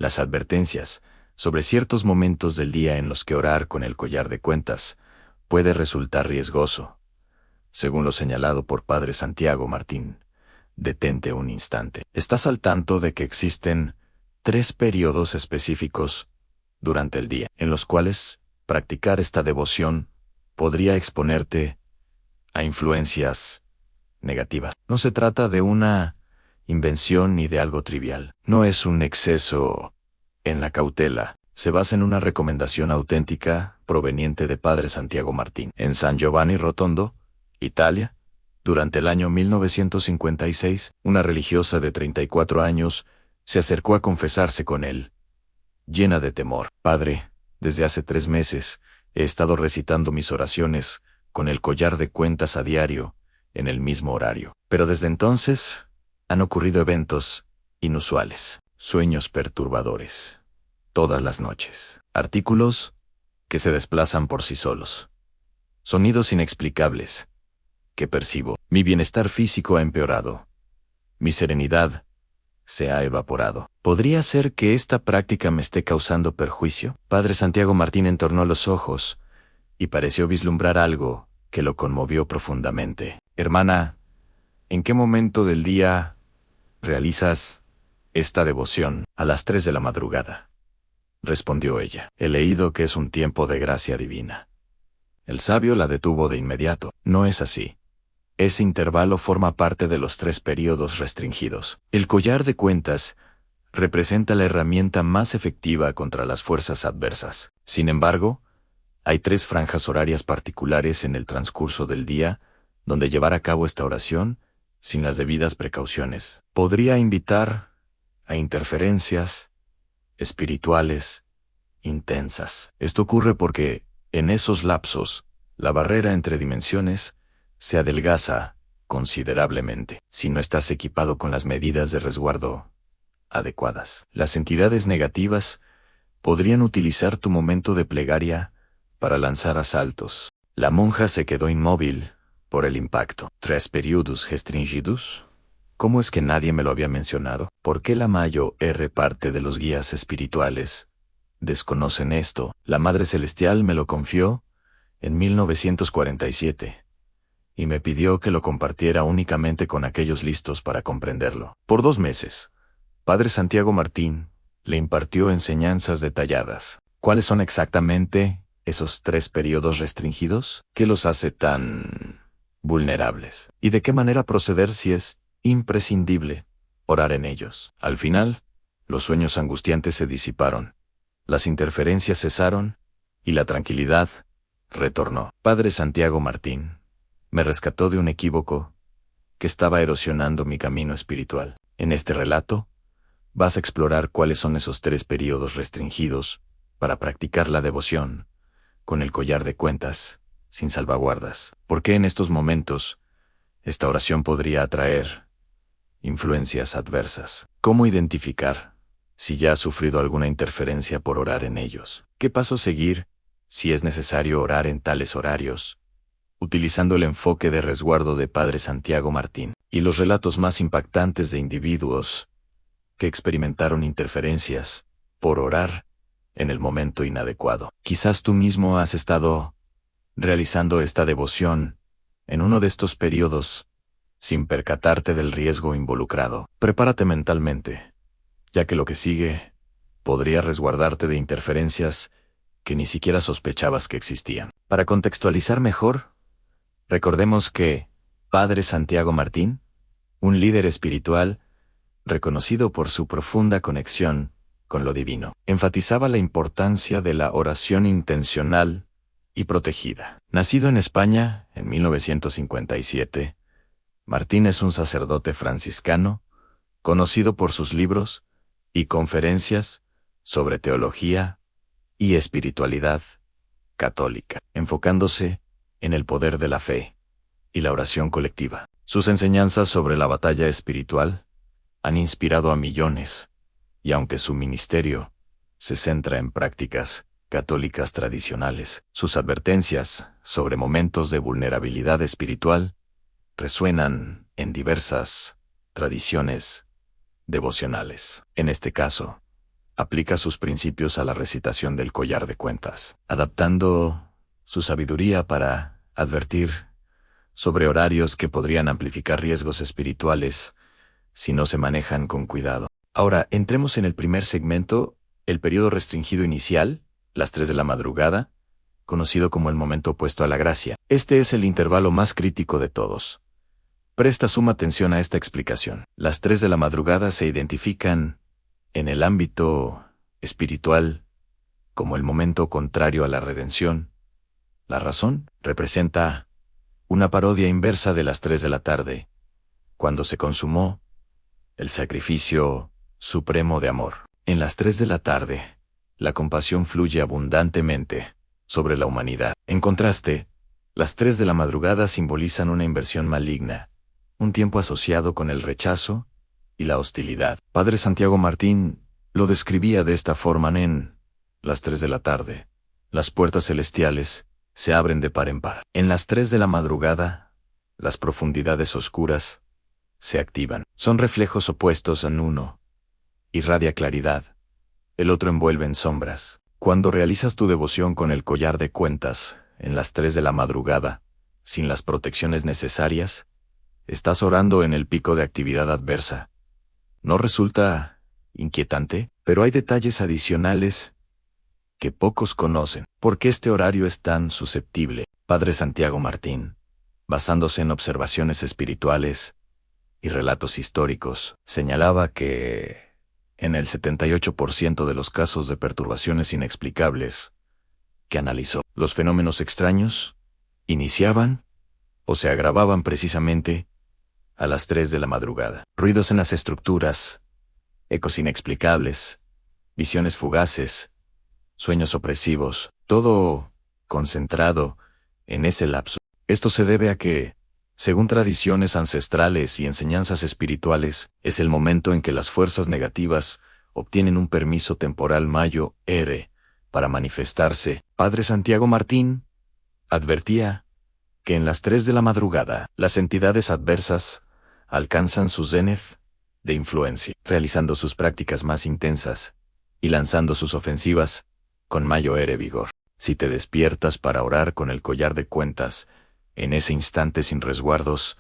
Las advertencias sobre ciertos momentos del día en los que orar con el collar de cuentas puede resultar riesgoso. Según lo señalado por Padre Santiago Martín, detente un instante. ¿Estás al tanto de que existen 3 periodos específicos durante el día en los cuales practicar esta devoción podría exponerte a influencias negativas? No se trata de una invención ni de algo trivial. No es un exceso en la cautela. Se basa en una recomendación auténtica proveniente de Padre Santiago Martín. En San Giovanni Rotondo, Italia, durante el año 1956, una religiosa de 34 años se acercó a confesarse con él, llena de temor. Padre, desde hace 3 meses he estado recitando mis oraciones con el collar de cuentas a diario, en el mismo horario. Pero desde entonces han ocurrido eventos inusuales, sueños perturbadores, todas las noches, artículos que se desplazan por sí solos, sonidos inexplicables que percibo. Mi bienestar físico ha empeorado. Mi serenidad se ha evaporado. ¿Podría ser que esta práctica me esté causando perjuicio? Padre Santiago Martín entornó los ojos y pareció vislumbrar algo que lo conmovió profundamente. Hermana, ¿en qué momento del día realizas esta devoción? A las 3 de la madrugada, respondió ella. He leído que es un tiempo de gracia divina. El sabio la detuvo de inmediato. No es así. Ese intervalo forma parte de los 3 periodos restringidos. El collar de cuentas representa la herramienta más efectiva contra las fuerzas adversas. Sin embargo, hay 3 franjas horarias particulares en el transcurso del día donde llevar a cabo esta oración, sin las debidas precauciones, podría invitar a interferencias espirituales intensas. Esto ocurre porque, en esos lapsos, la barrera entre dimensiones se adelgaza considerablemente. Si no estás equipado con las medidas de resguardo adecuadas, las entidades negativas podrían utilizar tu momento de plegaria para lanzar asaltos. La monja se quedó inmóvil por el impacto. 3 periodos restringidos. ¿Cómo es que nadie me lo había mencionado? ¿Por qué la mayor parte de los guías espirituales desconocen esto? La Madre Celestial me lo confió en 1947 y me pidió que lo compartiera únicamente con aquellos listos para comprenderlo. Por 2 meses, Padre Santiago Martín le impartió enseñanzas detalladas. ¿Cuáles son exactamente esos 3 periodos restringidos? ¿Qué los hace tan vulnerables? ¿Y de qué manera proceder si es imprescindible orar en ellos? Al final, los sueños angustiantes se disiparon, las interferencias cesaron y la tranquilidad retornó. Padre Santiago Martín me rescató de un equívoco que estaba erosionando mi camino espiritual. En este relato, vas a explorar cuáles son esos 3 periodos restringidos para practicar la devoción con el collar de cuentas, sin salvaguardas. ¿Por qué en estos momentos esta oración podría atraer influencias adversas? ¿Cómo identificar si ya has sufrido alguna interferencia por orar en ellos? ¿Qué paso seguir si es necesario orar en tales horarios? Utilizando el enfoque de resguardo de Padre Santiago Martín y los relatos más impactantes de individuos que experimentaron interferencias por orar en el momento inadecuado. Quizás tú mismo has estado realizando esta devoción en uno de estos periodos sin percatarte del riesgo involucrado. Prepárate mentalmente, ya que lo que sigue podría resguardarte de interferencias que ni siquiera sospechabas que existían. Para contextualizar mejor, recordemos que Padre Santiago Martín, un líder espiritual reconocido por su profunda conexión con lo divino, enfatizaba la importancia de la oración intencional y protegida. Nacido en España en 1957, Martín es un sacerdote franciscano, conocido por sus libros y conferencias sobre teología y espiritualidad católica, enfocándose en el poder de la fe y la oración colectiva. Sus enseñanzas sobre la batalla espiritual han inspirado a millones, y aunque su ministerio se centra en prácticas católicas tradicionales, sus advertencias sobre momentos de vulnerabilidad espiritual resuenan en diversas tradiciones devocionales. En este caso, aplica sus principios a la recitación del collar de cuentas, adaptando su sabiduría para advertir sobre horarios que podrían amplificar riesgos espirituales si no se manejan con cuidado. Ahora, entremos en el primer segmento, el periodo restringido inicial, las 3 de la madrugada, conocido como el momento opuesto a la gracia. Este es el intervalo más crítico de todos. Presta suma atención a esta explicación. Las 3 de la madrugada se identifican, en el ámbito espiritual, como el momento contrario a la redención. La razón representa una parodia inversa de las 3 de la tarde, cuando se consumó el sacrificio supremo de amor. En las 3 de la tarde, la compasión fluye abundantemente sobre la humanidad. En contraste, las 3 de la madrugada simbolizan una inversión maligna, un tiempo asociado con el rechazo y la hostilidad. Padre Santiago Martín lo describía de esta forma en las 3 de la tarde. Las puertas celestiales se abren de par en par. En las 3 de la madrugada, las profundidades oscuras se activan. Son reflejos opuestos en uno. Irradia claridad. El otro envuelve en sombras. Cuando realizas tu devoción con el collar de cuentas, en las 3 de la madrugada, sin las protecciones necesarias, estás orando en el pico de actividad adversa. ¿No resulta inquietante? Pero hay detalles adicionales que pocos conocen. ¿Por qué este horario es tan susceptible? Padre Santiago Martín, basándose en observaciones espirituales y relatos históricos, señalaba que en el 78% de los casos de perturbaciones inexplicables que analizó, los fenómenos extraños iniciaban o se agravaban precisamente a las 3 de la madrugada. Ruidos en las estructuras, ecos inexplicables, visiones fugaces, sueños opresivos, todo concentrado en ese lapso. Esto se debe a que, según tradiciones ancestrales y enseñanzas espirituales, es el momento en que las fuerzas negativas obtienen un permiso temporal mayor para manifestarse. Padre Santiago Martín advertía que en las 3 de la madrugada las entidades adversas alcanzan su zenith de influencia, realizando sus prácticas más intensas y lanzando sus ofensivas con mayor vigor. Si te despiertas para orar con el collar de cuentas, en ese instante sin resguardos,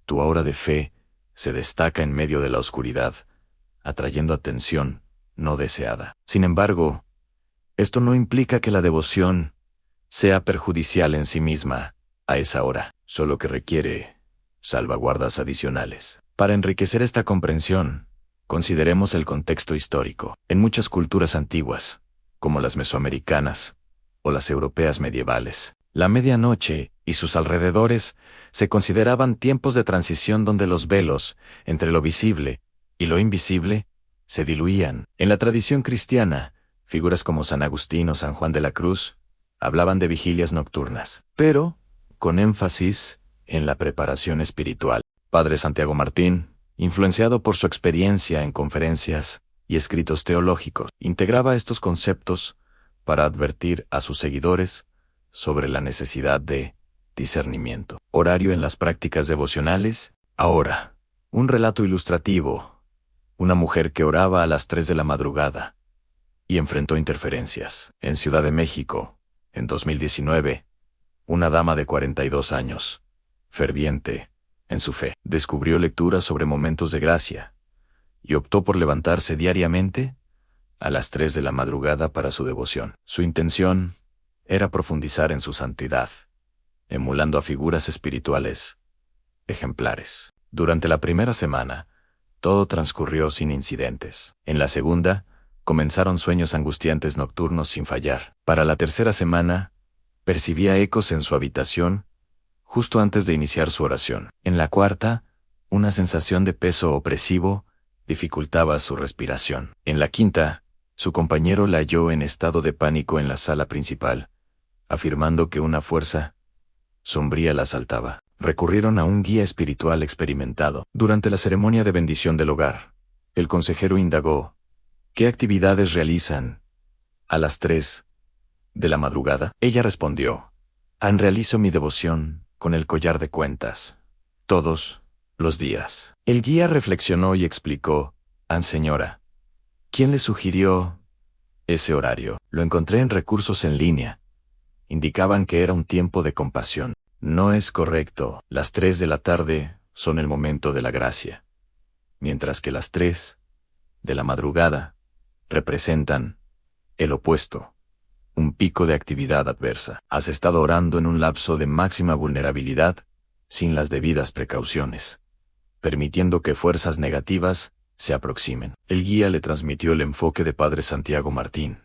tu aura de fe se destaca en medio de la oscuridad, atrayendo atención no deseada. Sin embargo, esto no implica que la devoción sea perjudicial en sí misma a esa hora, solo que requiere salvaguardas adicionales. Para enriquecer esta comprensión, consideremos el contexto histórico. En muchas culturas antiguas, como las mesoamericanas o las europeas medievales, la medianoche y sus alrededores se consideraban tiempos de transición donde los velos entre lo visible y lo invisible se diluían. En la tradición cristiana, figuras como San Agustín o San Juan de la Cruz hablaban de vigilias nocturnas, pero con énfasis en la preparación espiritual. Padre Santiago Martín, influenciado por su experiencia en conferencias y escritos teológicos, integraba estos conceptos para advertir a sus seguidores sobre la necesidad de discernimiento. Horario en las prácticas devocionales. Ahora, un relato ilustrativo. Una mujer que oraba a las 3 de la madrugada y enfrentó interferencias. En Ciudad de México, en 2019, una dama de 42 años, ferviente en su fe, descubrió lecturas sobre momentos de gracia y optó por levantarse diariamente a las 3 de la madrugada para su devoción. Su intención era profundizar en su santidad, emulando a figuras espirituales ejemplares. Durante la primera semana, todo transcurrió sin incidentes. En la segunda, comenzaron sueños angustiantes nocturnos sin fallar. Para la tercera semana, percibía ecos en su habitación justo antes de iniciar su oración. En la cuarta, una sensación de peso opresivo dificultaba su respiración. En la quinta, su compañero la halló en estado de pánico en la sala principal, afirmando que una fuerza sombría la asaltaba. Recurrieron a un guía espiritual experimentado. Durante la ceremonia de bendición del hogar, el consejero indagó: ¿qué actividades realizan a las 3 de la madrugada? Ella respondió: realizo mi devoción con el collar de cuentas todos los días. El guía reflexionó y explicó: señora, ¿Quién le sugirió ese horario? Lo encontré en recursos en línea. Indicaban que era un tiempo de compasión. No es correcto. Las 3 de la tarde son el momento de la gracia, mientras que las 3 de la madrugada representan el opuesto, un pico de actividad adversa. Has estado orando en un lapso de máxima vulnerabilidad, sin las debidas precauciones, permitiendo que fuerzas negativas se aproximen. El guía le transmitió el enfoque de Padre Santiago Martín,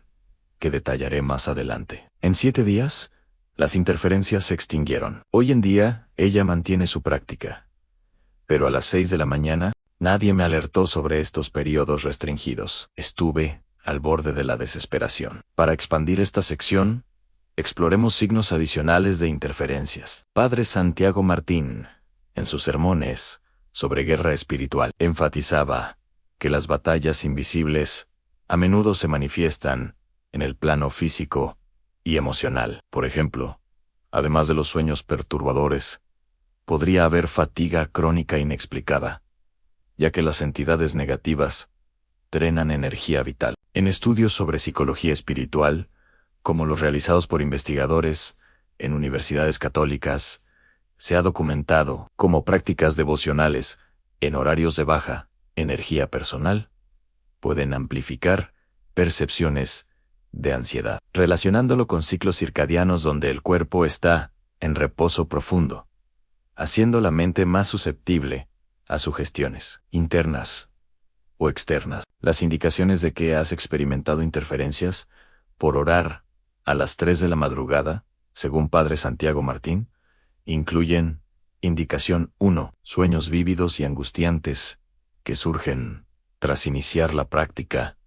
que detallaré más adelante. En 7 días, las interferencias se extinguieron. Hoy en día, ella mantiene su práctica. Pero a las 6 de la mañana, nadie me alertó sobre estos periodos restringidos. Estuve al borde de la desesperación. Para expandir esta sección, exploremos signos adicionales de interferencias. Padre Santiago Martín, en sus sermones sobre guerra espiritual, enfatizaba que las batallas invisibles a menudo se manifiestan en el plano físico y emocional. Por ejemplo, además de los sueños perturbadores, podría haber fatiga crónica inexplicada, ya que las entidades negativas drenan energía vital. En estudios sobre psicología espiritual, como los realizados por investigadores en universidades católicas, se ha documentado como prácticas devocionales en horarios de baja energía personal pueden amplificar percepciones de ansiedad, relacionándolo con ciclos circadianos donde el cuerpo está en reposo profundo, haciendo la mente más susceptible a sugestiones internas o externas. Las indicaciones de que has experimentado interferencias por orar a las 3 de la madrugada, según Padre Santiago Martín, incluyen indicación 1, sueños vívidos y angustiantes que surgen tras iniciar la práctica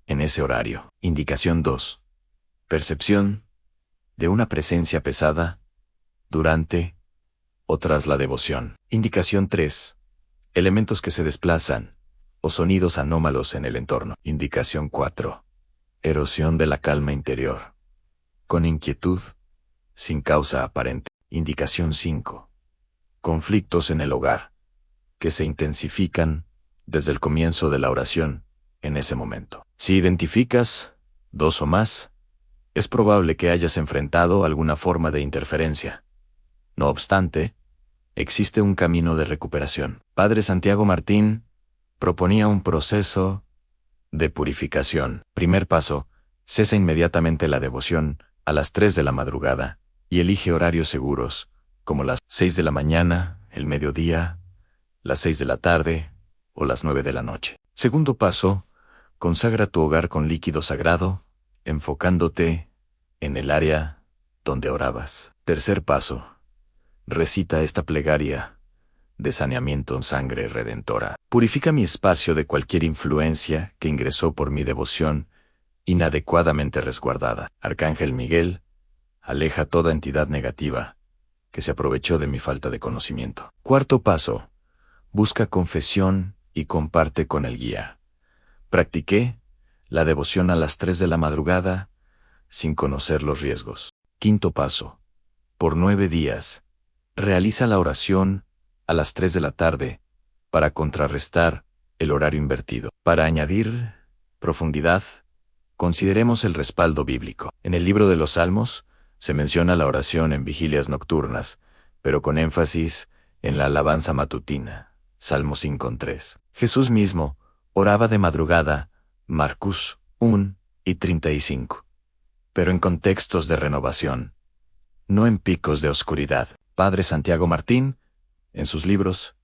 en ese horario. Indicación 2, percepción de una presencia pesada durante o tras la devoción. Indicación 3, elementos que se desplazan o sonidos anómalos en el entorno. Indicación 4, erosión de la calma interior, con inquietud, sin causa aparente. Indicación 5, conflictos en el hogar, que se intensifican desde el comienzo de la oración en ese momento. Si identificas 2 o más, es probable que hayas enfrentado alguna forma de interferencia. No obstante, existe un camino de recuperación. Padre Santiago Martín proponía un proceso de purificación. Primer paso, cesa inmediatamente la devoción a las 3 de la madrugada y elige horarios seguros, como las 6 de la mañana, el mediodía, las 6 de la tarde o las 9 de la noche. Segundo paso, consagra tu hogar con líquido sagrado, enfocándote en el área donde orabas. Tercer paso, recita esta plegaria de saneamiento en sangre redentora. Purifica mi espacio de cualquier influencia que ingresó por mi devoción inadecuadamente resguardada. Arcángel Miguel, aleja toda entidad negativa que se aprovechó de mi falta de conocimiento. Cuarto paso, busca confesión y comparte con el guía. Practiqué la devoción a las 3 de la madrugada sin conocer los riesgos. Quinto paso, por 9 días, realiza la oración a las 3 de la tarde para contrarrestar el horario invertido. Para añadir profundidad, consideremos el respaldo bíblico. En el libro de los Salmos se menciona la oración en vigilias nocturnas, pero con énfasis en la alabanza matutina. Salmo 5:3. Jesús mismo oraba de madrugada, Marcos 1 y 35. Pero en contextos de renovación, no en picos de oscuridad. Padre Santiago Martín, en sus libros,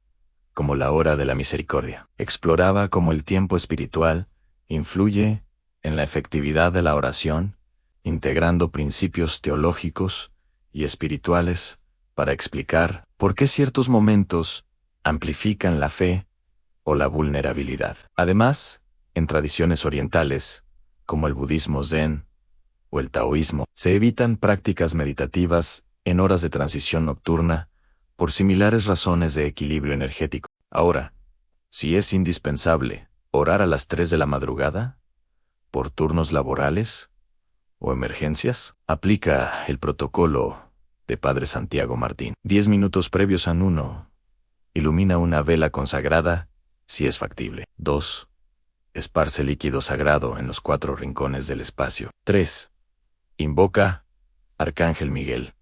como La Hora de la Misericordia, exploraba cómo el tiempo espiritual influye en la efectividad de la oración, integrando principios teológicos y espirituales para explicar por qué ciertos momentos amplifican la fe o la vulnerabilidad. Además, en tradiciones orientales, como el budismo zen o el taoísmo, se evitan prácticas meditativas en horas de transición nocturna por similares razones de equilibrio energético. Ahora, si es indispensable orar a las 3 de la madrugada, por turnos laborales o emergencias, aplica el protocolo de Padre Santiago Martín. 10 minutos previos a Nuno. Ilumina una vela consagrada, si es factible. 2. esparce líquido sagrado en los 4 rincones del espacio. 3. Invoca, Arcángel Miguel,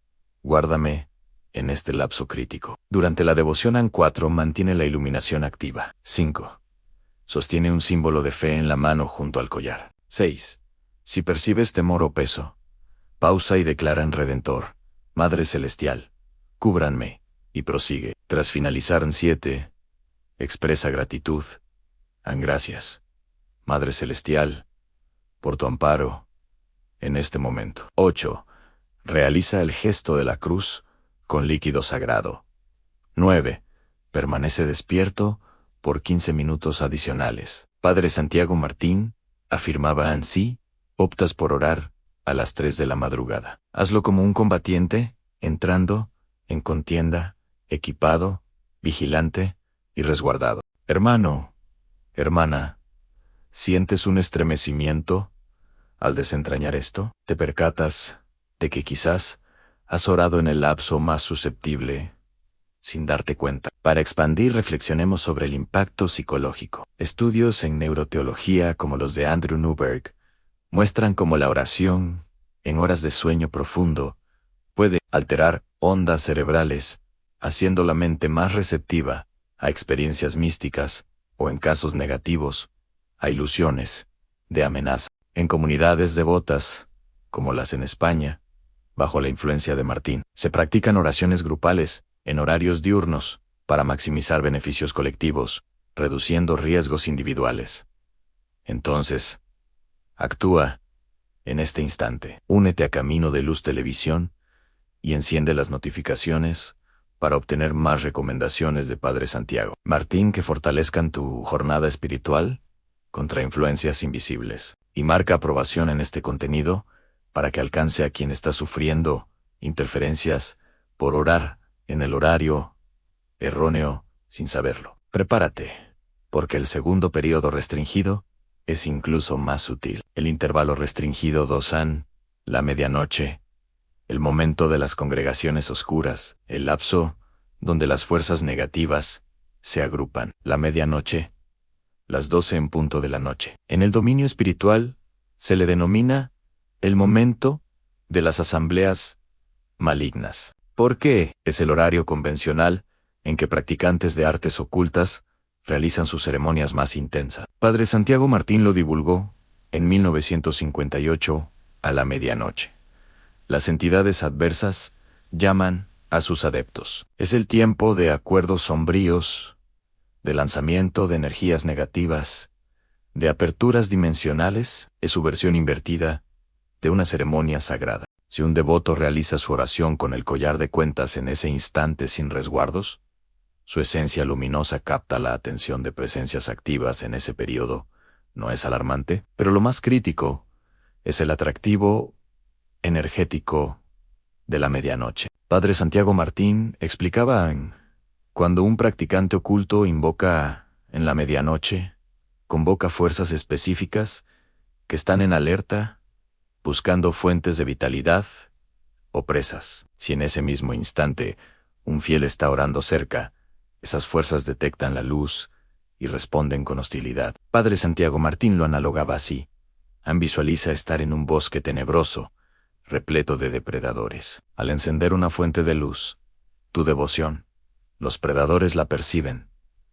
guárdame en este lapso crítico. Durante la devoción AN 4 mantiene la iluminación activa. 5. Sostiene un símbolo de fe en la mano junto al collar. 6. Si percibes temor o peso, pausa y declara en Redentor, Madre Celestial, cúbranme, y prosigue. Tras finalizar AN 7, expresa gratitud. AN gracias, Madre Celestial, por tu amparo en este momento. 8. Realiza el gesto de la cruz con líquido sagrado. 9. Permanece despierto por 15 minutos adicionales. Padre Santiago Martín afirmaba así: optas por orar a las 3 de la madrugada. Hazlo como un combatiente, entrando en contienda, equipado, vigilante y resguardado. Hermano, hermana, ¿sientes un estremecimiento al desentrañar esto? ¿Te percatas de que quizás has orado en el lapso más susceptible sin darte cuenta? Para expandir, reflexionemos sobre el impacto psicológico. Estudios en neuroteología como los de Andrew Newberg muestran cómo la oración, en horas de sueño profundo, puede alterar ondas cerebrales, haciendo la mente más receptiva a experiencias místicas o, en casos negativos, a ilusiones de amenaza. En comunidades devotas, como las en España, bajo la influencia de Martín, se practican oraciones grupales en horarios diurnos para maximizar beneficios colectivos, reduciendo riesgos individuales. Entonces, actúa en este instante. Únete a Camino de Luz Televisión y enciende las notificaciones para obtener más recomendaciones de Padre Santiago Martín que fortalezcan tu jornada espiritual contra influencias invisibles. Y marca aprobación en este contenido para que alcance a quien está sufriendo interferencias por orar en el horario erróneo sin saberlo. Prepárate, porque el segundo periodo restringido es incluso más sutil. El intervalo restringido 2 AN, la medianoche, el momento de las congregaciones oscuras, el lapso donde las fuerzas negativas se agrupan. La medianoche, las 12 en punto de la noche. En el dominio espiritual se le denomina el momento de las asambleas malignas. ¿Por qué? Es el horario convencional en que practicantes de artes ocultas realizan sus ceremonias más intensas. Padre Santiago Martín lo divulgó en 1958 a la medianoche. Las entidades adversas llaman a sus adeptos. Es el tiempo de acuerdos sombríos, de lanzamiento de energías negativas, de aperturas dimensionales. Es su versión invertida de una ceremonia sagrada. Si un devoto realiza su oración con el collar de cuentas en ese instante sin resguardos, su esencia luminosa capta la atención de presencias activas en ese periodo. No es alarmante, pero lo más crítico es el atractivo energético de la medianoche. Padre Santiago Martín explicaba cuando un practicante oculto invoca en la medianoche, convoca fuerzas específicas que están en alerta, buscando fuentes de vitalidad o presas. Si en ese mismo instante un fiel está orando cerca, esas fuerzas detectan la luz y responden con hostilidad. Padre Santiago Martín lo analogaba así. Visualiza estar en un bosque tenebroso, repleto de depredadores. Al encender una fuente de luz, tu devoción, los predadores la perciben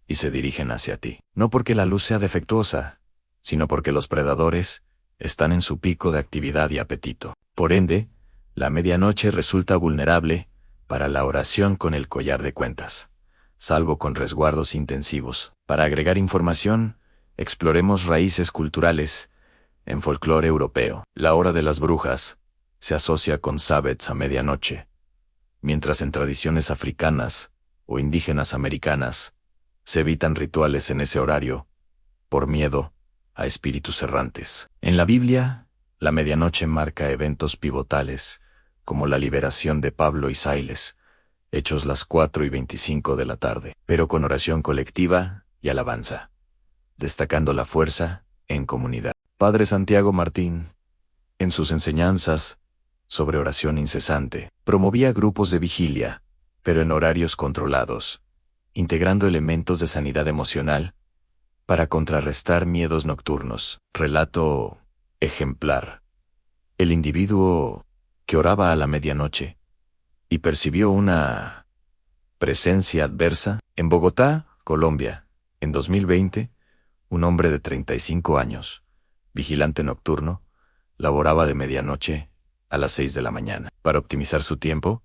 y se dirigen hacia ti. No porque la luz sea defectuosa, sino porque los predadores están en su pico de actividad y apetito. Por ende, la medianoche resulta vulnerable para la oración con el collar de cuentas, salvo con resguardos intensivos. Para agregar información, exploremos raíces culturales en folclore europeo. La hora de las brujas se asocia con Sabbats a medianoche, mientras en tradiciones africanas o indígenas americanas se evitan rituales en ese horario por miedo a espíritus errantes. En la Biblia, la medianoche marca eventos pivotales como la liberación de Pablo y Silas, Hechos las 4:25 de la tarde, pero con oración colectiva y alabanza, destacando la fuerza en comunidad. Padre Santiago Martín, en sus enseñanzas sobre oración incesante, promovía grupos de vigilia, pero en horarios controlados, integrando elementos de sanidad emocional para contrarrestar miedos nocturnos. Relato ejemplar. El individuo que oraba a la medianoche y percibió una presencia adversa en Bogotá, Colombia, en 2020, un hombre de 35 años, vigilante nocturno, laboraba de medianoche a las 6 de la mañana. Para optimizar su tiempo,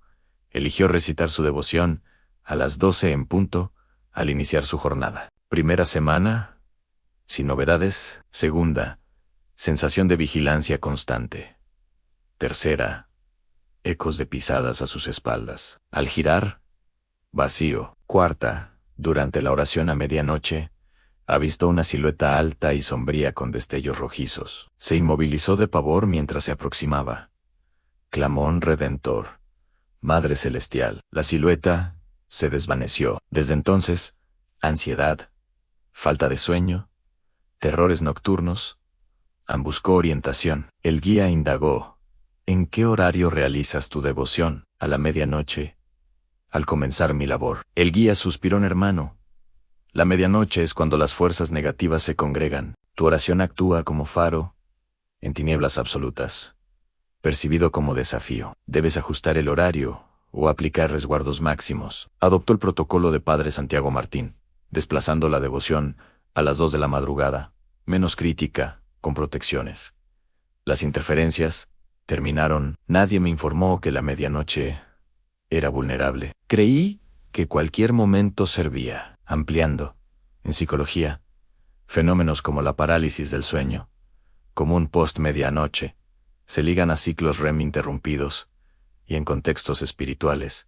eligió recitar su devoción a las 12 en punto al iniciar su jornada. Primera semana, sin novedades. Segunda, sensación de vigilancia constante. Tercera, ecos de pisadas a sus espaldas. Al girar, vacío. Cuarta, durante la oración a medianoche, avistó una silueta alta y sombría con destellos rojizos. Se inmovilizó de pavor mientras se aproximaba. Clamón redentor. Madre celestial. La silueta se desvaneció. Desde entonces, ansiedad, falta de sueño, terrores nocturnos. Buscó orientación. El guía indagó: ¿en qué horario realizas tu devoción? A la medianoche, al comenzar mi labor. El guía suspiró: hermano, la medianoche es cuando las fuerzas negativas se congregan. Tu oración actúa como faro en tinieblas absolutas, percibido como desafío. Debes ajustar el horario o aplicar resguardos máximos. Adoptó el protocolo de Padre Santiago Martín, desplazando la devoción a las 2 de la madrugada, menos crítica, con protecciones. Las interferencias terminaron. Nadie me informó que la medianoche era vulnerable. Creí que cualquier momento servía. Ampliando, en psicología, fenómenos como la parálisis del sueño, común post-medianoche, se ligan a ciclos REM interrumpidos y en contextos espirituales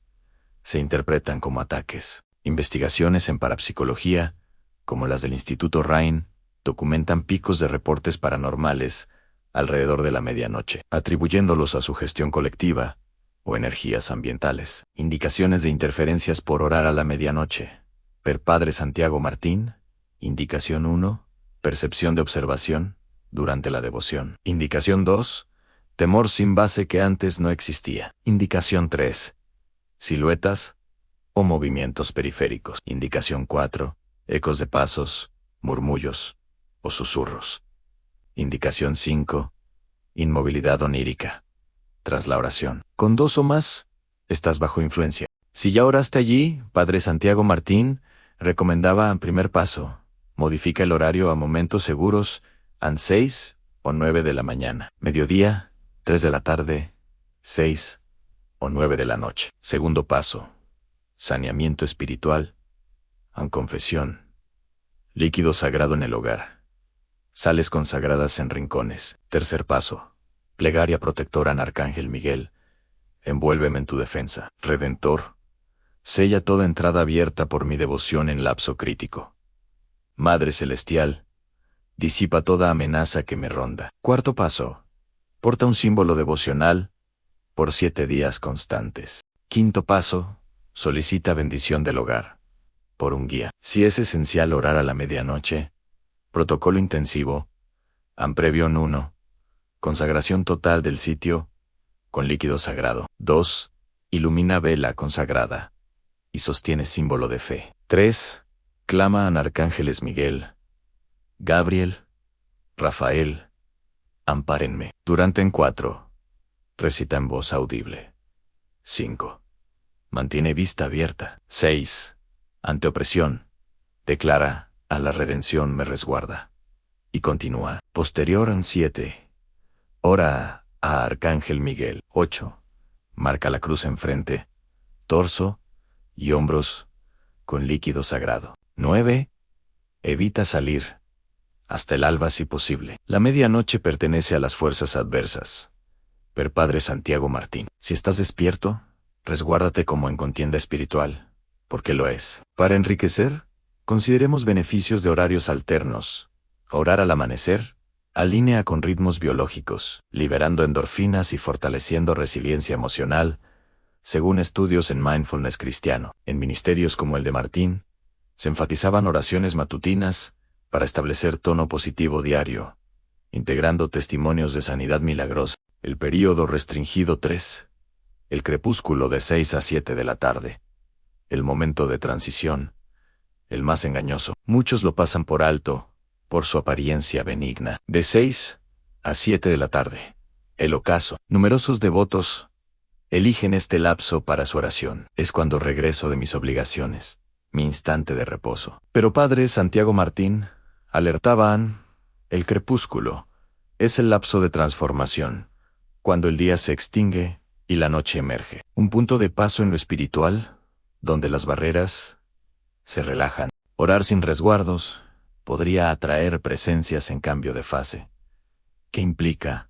se interpretan como ataques. Investigaciones en parapsicología, como las del Instituto Rain, documentan picos de reportes paranormales alrededor de la medianoche, atribuyéndolos a sugestión colectiva o energías ambientales. Indicaciones de interferencias por orar a la medianoche. Per Padre Santiago Martín. Indicación 1. Percepción de observación durante la devoción. Indicación 2. Temor sin base que antes no existía. Indicación 3. Siluetas o movimientos periféricos. Indicación 4. Ecos de pasos, murmullos o susurros. Indicación 5. Inmovilidad onírica. Tras la oración. Con 2 o más, estás bajo influencia. Si ya oraste allí, Padre Santiago Martín recomendaba: primer paso, modifica el horario a momentos seguros, a 6 o 9 de la mañana. Mediodía, 3 de la tarde, 6 o 9 de la noche. Segundo paso, saneamiento espiritual, confesión, líquido sagrado en el hogar, sales consagradas en rincones. Tercer paso, plegaria protectora en Arcángel Miguel, envuélveme en tu defensa. Redentor, sella toda entrada abierta por mi devoción en lapso crítico. Madre celestial, disipa toda amenaza que me ronda. Cuarto paso, porta un símbolo devocional por 7 días constantes. Quinto paso, solicita bendición del hogar por un guía. Si es esencial orar a la medianoche, protocolo intensivo, Amprevión 1, consagración total del sitio con líquido sagrado. 2. Ilumina vela consagrada y sostiene símbolo de fe. 3. Clama a arcángeles Miguel, Gabriel, Rafael, ampárenme. Durante en 4. Recita en voz audible. 5. Mantiene vista abierta. 6. Ante opresión, declara: a la redención me resguarda. Y continúa. Posterior en 7. Ora a Arcángel Miguel. 8. Marca la cruz en frente, torso y hombros con líquido sagrado. 9. Evita salir hasta el alba si posible. La medianoche pertenece a las fuerzas adversas. Per Padre Santiago Martín. Si estás despierto, resguárdate como en contienda espiritual, porque lo es. Para enriquecer, consideremos beneficios de horarios alternos. Orar al amanecer alinea con ritmos biológicos, liberando endorfinas y fortaleciendo resiliencia emocional, según estudios en mindfulness cristiano. En ministerios como el de Martín, se enfatizaban oraciones matutinas para establecer tono positivo diario, integrando testimonios de sanidad milagrosa. El período restringido 3. El crepúsculo de 6 a 7 de la tarde. El momento de transición. el más engañoso. Muchos lo pasan por alto, por su apariencia benigna. De 6 a 7 de la tarde. El ocaso. Numerosos devotos eligen este lapso para su oración. Es cuando regreso de mis obligaciones, mi instante de reposo. Pero Padre Santiago Martín alertaban, el crepúsculo es el lapso de transformación, cuando el día se extingue y la noche emerge. Un punto de paso en lo espiritual, donde las barreras se relajan. Orar sin resguardos podría atraer presencias en cambio de fase. ¿Qué implica?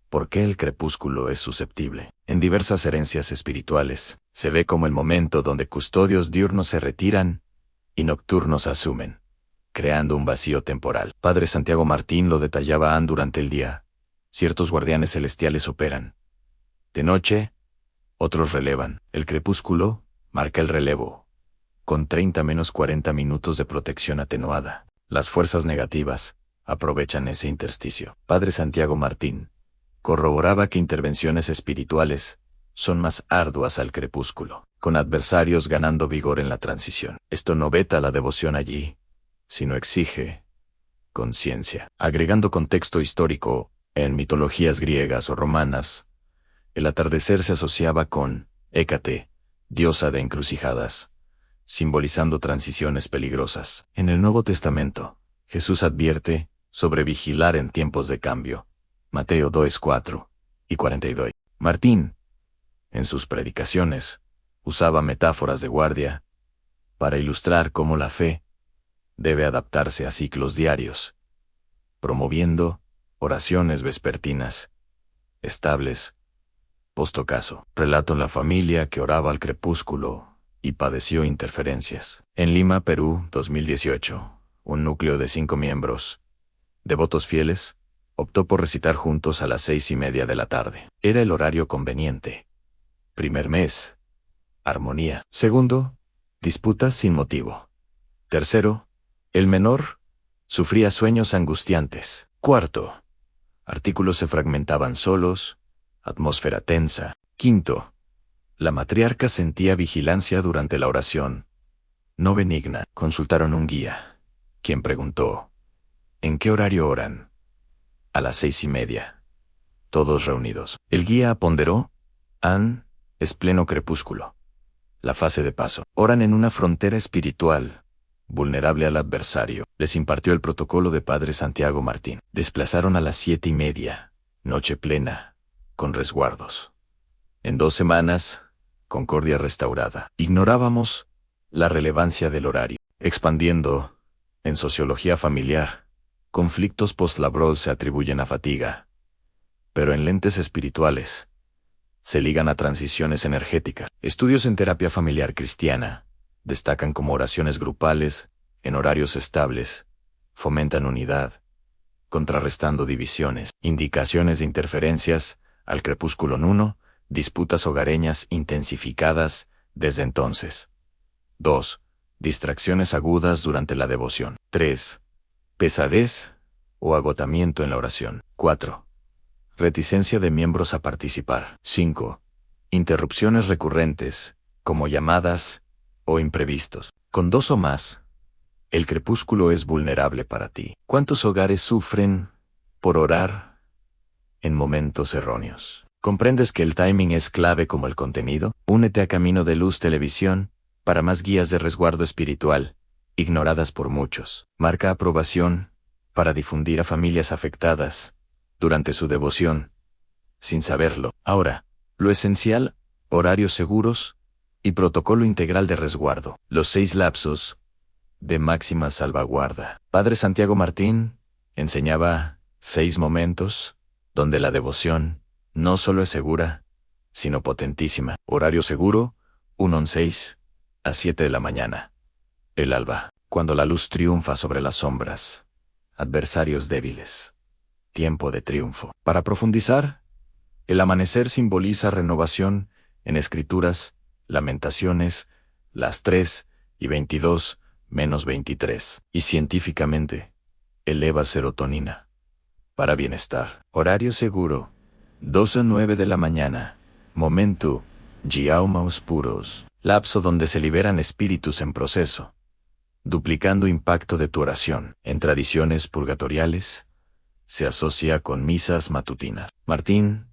¿Por qué el crepúsculo es susceptible? En diversas herencias espirituales, se ve como el momento donde custodios diurnos se retiran y nocturnos asumen, creando un vacío temporal. Padre Santiago Martín lo detallaba durante el día. Ciertos guardianes celestiales operan. De noche, otros relevan. El crepúsculo marca el relevo, con 30 menos 40 minutos de protección atenuada. Las fuerzas negativas aprovechan ese intersticio. Padre Santiago Martín corroboraba que intervenciones espirituales son más arduas al crepúsculo, con adversarios ganando vigor en la transición. Esto no veta la devoción allí, sino exige conciencia. Agregando contexto histórico, en mitologías griegas o romanas, el atardecer se asociaba con Hécate, diosa de encrucijadas, simbolizando transiciones peligrosas. En el Nuevo Testamento, Jesús advierte sobre vigilar en tiempos de cambio. Mateo 2:4 y 42. Martín, en sus predicaciones, usaba metáforas de guardia para ilustrar cómo la fe debe adaptarse a ciclos diarios, promoviendo oraciones vespertinas, estables, postocaso. Relato la familia que oraba al crepúsculo y padeció interferencias. En Lima, Perú, 2018, un núcleo de 5 miembros, devotos fieles, optó por recitar juntos a las 6:30 de la tarde. Era el horario conveniente. Primer mes, armonía. Segundo, disputas sin motivo. Tercero, el menor sufría sueños angustiantes. Cuarto, artículos se fragmentaban solos, atmósfera tensa. Quinto, la matriarca sentía vigilancia durante la oración, no benigna. Consultaron un guía, quien preguntó, ¿en qué horario oran? A las 6:30. Todos reunidos. El guía ponderó, es pleno crepúsculo. La fase de paso. Oran en una frontera espiritual, vulnerable al adversario. Les impartió el protocolo de Padre Santiago Martín. Desplazaron a las 7:30, noche plena, con resguardos. En 2 semanas, concordia restaurada. Ignorábamos la relevancia del horario. Expandiendo, en sociología familiar, conflictos post-laboral se atribuyen a fatiga, pero en lentes espirituales se ligan a transiciones energéticas. Estudios en terapia familiar cristiana destacan como oraciones grupales, en horarios estables, fomentan unidad, contrarrestando divisiones. Indicaciones de interferencias, al crepúsculo 1, disputas hogareñas intensificadas desde entonces. 2. Distracciones agudas durante la devoción. 3. Pesadez o agotamiento en la oración. 4. Reticencia de miembros a participar. 5. Interrupciones recurrentes, como llamadas o imprevistos. Con 2 o más, el crepúsculo es vulnerable para ti. ¿Cuántos hogares sufren por orar en momentos erróneos? ¿Comprendes que el timing es clave como el contenido? Únete a Camino de Luz Televisión para más guías de resguardo espiritual, ignoradas por muchos. Marca aprobación para difundir a familias afectadas durante su devoción, sin saberlo. Ahora, lo esencial, horarios seguros y protocolo integral de resguardo. Los 6 lapsos de máxima salvaguarda. Padre Santiago Martín enseñaba 6 momentos donde la devoción no solo es segura, sino potentísima. Horario seguro, 1:6 a 7 de la mañana. El alba, cuando la luz triunfa sobre las sombras. Adversarios débiles. Tiempo de triunfo. Para profundizar, el amanecer simboliza renovación en escrituras, Lamentaciones, las 3:22 menos 23. Y científicamente, eleva serotonina. Para bienestar. Horario seguro, 2:09 de la mañana. Momento, Giaumaos puros. Lapso donde se liberan espíritus en proceso. duplicando impacto de tu oración. En tradiciones purgatoriales, se asocia con misas matutinas. Martín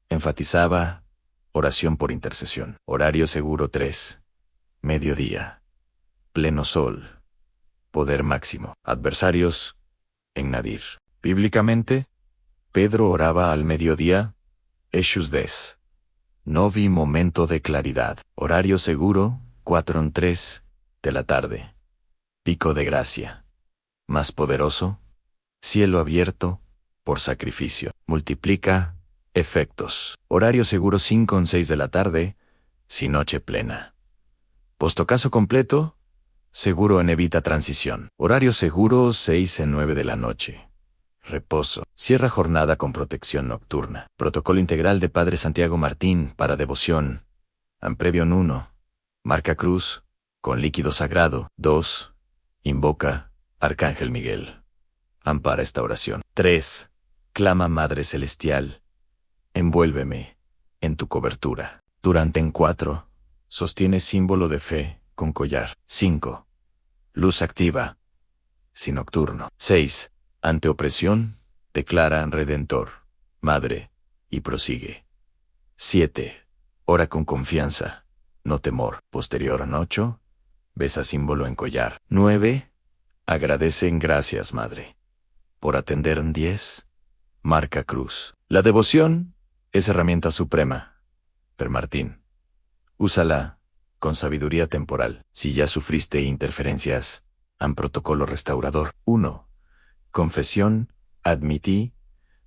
enfatizaba oración por intercesión. Horario seguro 3. Mediodía. Pleno sol. Poder máximo. Adversarios. En Nadir. Bíblicamente, Pedro oraba al mediodía. Eshus des. Novi momento de claridad. Horario seguro, 4:3 de la tarde. Pico de gracia. Más poderoso. Cielo abierto, por sacrificio. Multiplica, efectos. Horario seguro 5:6 de la tarde, sin noche plena. Postocaso completo, seguro en evita transición. Horario seguro 6:9 de la noche. Reposo. Cierra jornada con protección nocturna. Protocolo integral de Padre Santiago Martín para devoción. Amprevion 1. Marca cruz, con líquido sagrado. 2. Invoca, Arcángel Miguel. Ampara esta oración. 3. Clama Madre Celestial. Envuélveme en tu cobertura. Durante en 4. Sostiene símbolo de fe con collar. 5. Luz activa. Sin nocturno. 6. Ante opresión, declara Redentor, Madre, y prosigue. 7. Ora con confianza, no temor. Posterior en 8. Besa símbolo en collar. 9. Agradece en gracias, Madre. Por atender en 10. Marca cruz. La devoción es herramienta suprema. Per Martín. Úsala con sabiduría temporal. Si ya sufriste interferencias, han protocolo restaurador. 1. Confesión, admití,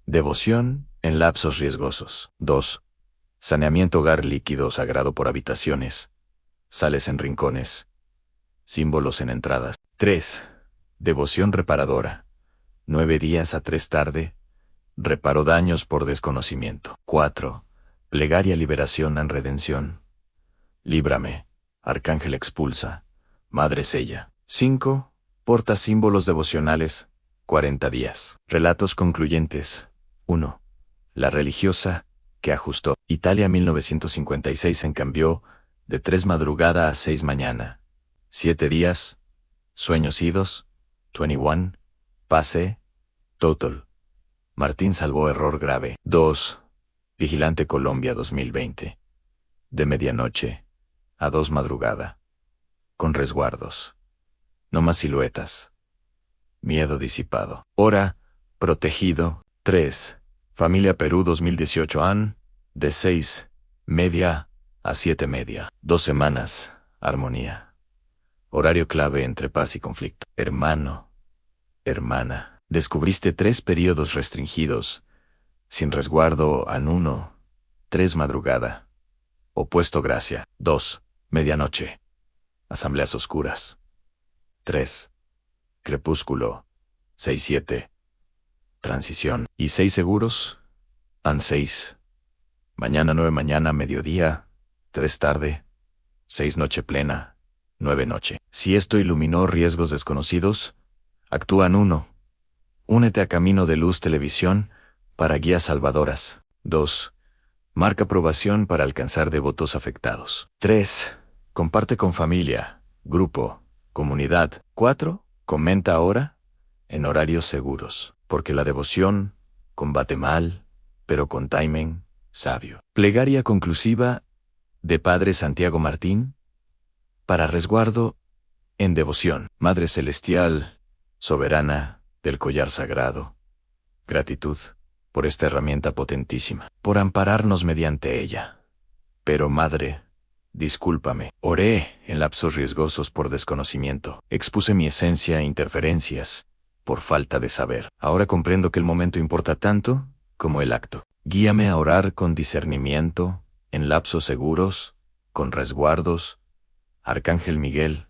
devoción en lapsos riesgosos. 2. Saneamiento hogar líquido sagrado por habitaciones, sales en rincones, símbolos en entradas. 3. Devoción reparadora. 9 días a 3 tarde, reparo daños por desconocimiento. 4. Plegaria liberación en redención. Líbrame, Arcángel expulsa, Madre sella. 5. Porta símbolos devocionales. 40 días. Relatos concluyentes. 1. La religiosa, que ajustó. Italia 1956 en cambió, de 3 madrugada a 6 mañana. 7 días. Sueños idos. 21. Pase. Total. Martín salvó error grave. 2. Vigilante Colombia 2020. De medianoche a 2 madrugada. Con resguardos. No más siluetas. Miedo disipado. Hora, protegido. 3. Familia Perú 2018 AN, de 6:30 a 7:30. 2 semanas, armonía. Horario clave entre paz y conflicto. Hermano, hermana, descubriste 3 periodos restringidos, sin resguardo an 1, 3 madrugada. Opuesto gracia. 2. Medianoche. Asambleas oscuras. 3. Crepúsculo. 6-7. Transición. Y 6 seguros. An 6. Mañana 9 mañana mediodía. 3 tarde. 6 noche plena. 9 noche. Si esto iluminó riesgos desconocidos, actúan 1. Únete a Camino de Luz Televisión para guías salvadoras. 2. Marca aprobación para alcanzar devotos afectados. 3. Comparte con familia, grupo, comunidad. 4. Comenta ahora, en horarios seguros, porque la devoción combate mal, pero con timing sabio. Plegaria conclusiva de Padre Santiago Martín, para resguardo en devoción. Madre Celestial, soberana del collar sagrado, gratitud por esta herramienta potentísima, por ampararnos mediante ella. Pero Madre, discúlpame, oré en lapsos riesgosos por desconocimiento, expuse mi esencia a interferencias, por falta de saber. Ahora comprendo que el momento importa tanto como el acto. Guíame a orar con discernimiento, en lapsos seguros, con resguardos. Arcángel Miguel,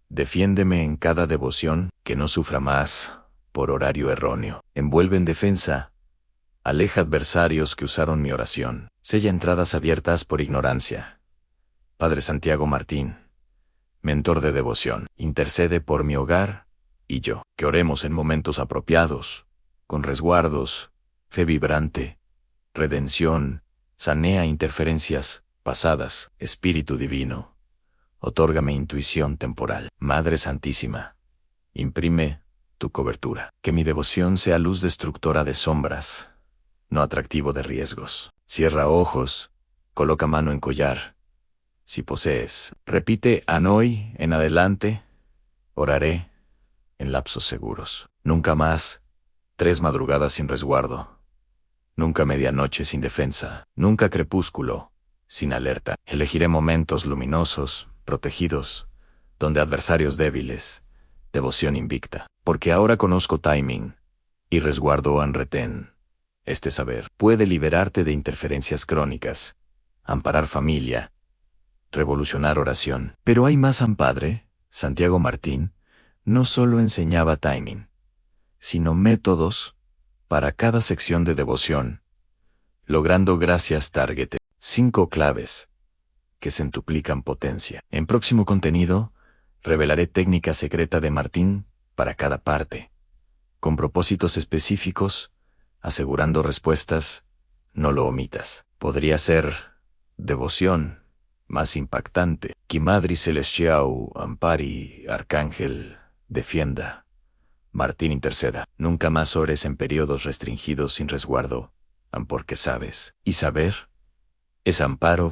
defiéndeme en cada devoción, que no sufra más, por horario erróneo. Envuelve en defensa, aleja adversarios que usaron mi oración, sella entradas abiertas por ignorancia. Padre Santiago Martín, mentor de devoción, intercede por mi hogar y yo. Que oremos en momentos apropiados, con resguardos, fe vibrante, redención, sanea interferencias pasadas. Espíritu Divino, Otórgame intuición temporal. Madre Santísima, imprime tu cobertura. Que mi devoción sea luz destructora de sombras, no atractivo de riesgos. Cierra ojos, coloca mano en collar. Si posees, repite Anoy en adelante, oraré en lapsos seguros. Nunca más 3 madrugadas sin resguardo. Nunca medianoche sin defensa. Nunca crepúsculo sin alerta. Elegiré momentos luminosos, protegidos, donde adversarios débiles, devoción invicta. Porque ahora conozco timing y resguardo en retén. Este saber puede liberarte de interferencias crónicas, amparar familia, revolucionar oración. Pero hay más. Padre Santiago Martín no solo enseñaba timing, sino métodos para cada sección de devoción, logrando gracias target 5 claves que centuplican potencia. En próximo contenido, revelaré técnica secreta de Martín para cada parte, con propósitos específicos, asegurando respuestas, no lo omitas. Podría ser devoción más impactante. Que Madre Celestial ampari, Arcángel defienda. Martín interceda. Nunca más ores en periodos restringidos sin resguardo, porque sabes. Y saber es amparo